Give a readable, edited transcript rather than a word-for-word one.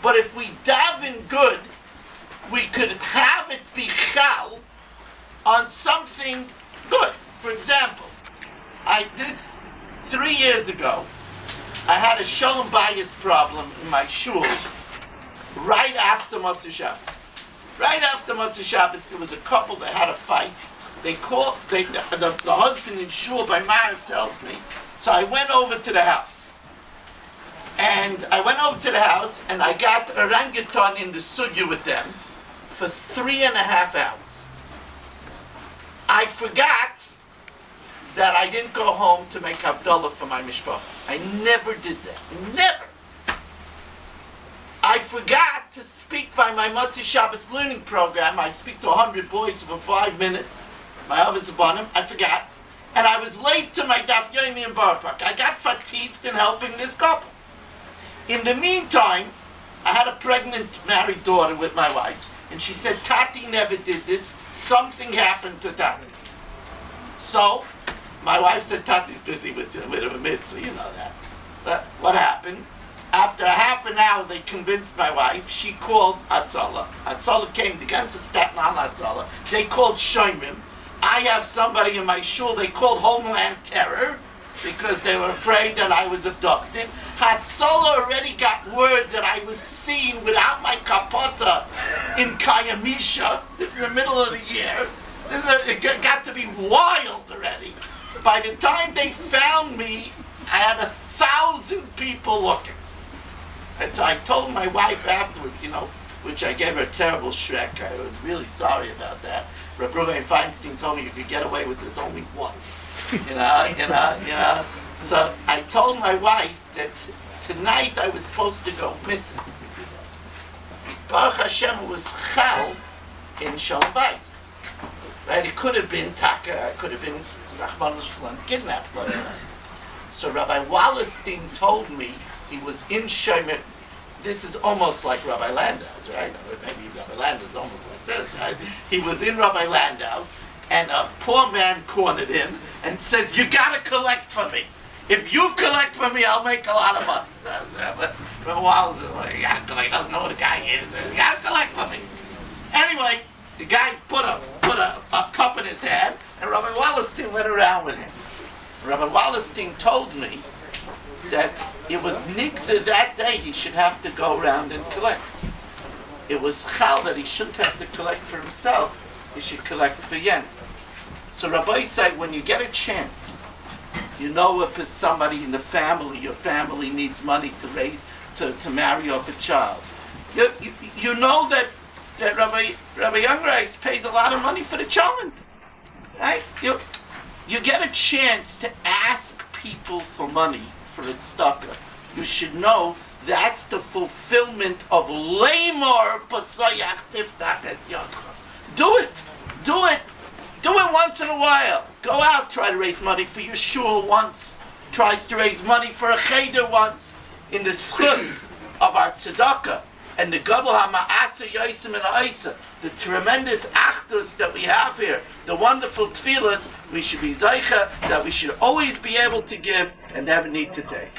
But if we daven good, we could have it be chal on something good. For example, 3 years ago, I had a shalom bayis problem in my shul right after Motzei Shabbos. Right after Motzei Shabbos, there was a couple that had a fight. The husband in shul by meir tells me. So I went over to the house. And I got orangutan in the sugya with them for 3.5 hours. I forgot that I didn't go home to make havdalah for my mishpacha. I never did that. Never. I forgot to speak by my Motzei Shabbos learning program. I speak to 100 boys for 5 minutes. My Avos Abanim, I forgot. And I was late to my Daf Yomi in Borough Park. I got fatigued in helping this couple. In the meantime, I had a pregnant married daughter with my wife. And she said, Tati never did this. Something happened to Tati. So, my wife said, Tati's busy with a mitzvah, you know that. But what happened? After half an hour, they convinced my wife. She called Hatzalah. Hatzalah came to get to Staten Island Hatzalah. They called Shoimim. I have somebody in my shul, they called Homeland Terror because they were afraid that I was abducted. Hatzalah already got word that I was seen without my kapota in Kayamisha. This is the middle of the year. It got to be wild already. By the time they found me, I had 1,000 people looking. And so I told my wife afterwards, which I gave her a terrible shrek. I was really sorry about that. Rabbi Feinstein told me you could get away with this only once. So I told my wife that tonight I was supposed to go missing. Baruch Hashem, it was chal in Shalom Bayis. Right? It could have been Taka, it could have been Rahman al kidnapped. So Rabbi Wallerstein told me he was in Shemit. This is almost like Rabbi Landau's, right? Or maybe Rabbi Landau's almost like this, right? He was in Rabbi Landau's, and a poor man cornered him and says, "You gotta collect for me. If you collect for me, I'll make a lot of money." Rabbi Waller's like, "You gotta collect." Doesn't know what a guy is. You gotta collect for me. Anyway, the guy put a cup in his hand, and Rabbi Wallerstein went around with him. Rabbi Wallerstein told me that it was nigzer that day he should have to go around and collect. It was chal that he shouldn't have to collect for himself, he should collect for yen. So Rabbi said, when you get a chance, if it's somebody in the family, your family needs money to raise, to marry off a child. You know that Rabbi Youngreis pays a lot of money for the chulent, right? You get a chance to ask people for money for its tzedakah. You should know that's the fulfillment of Leimor Pasayach Tiftach Es Yadcha. Do it once in a while. Go out, try to raise money for your shul once. Tries to raise money for a cheder once. In the schus of our tzedakah and the Gadol HaMa'aser Yosim and Ha'isa, the tremendous achdus that we have here, the wonderful tefillas, we should be zeicha, that we should always be able to give and never need to take.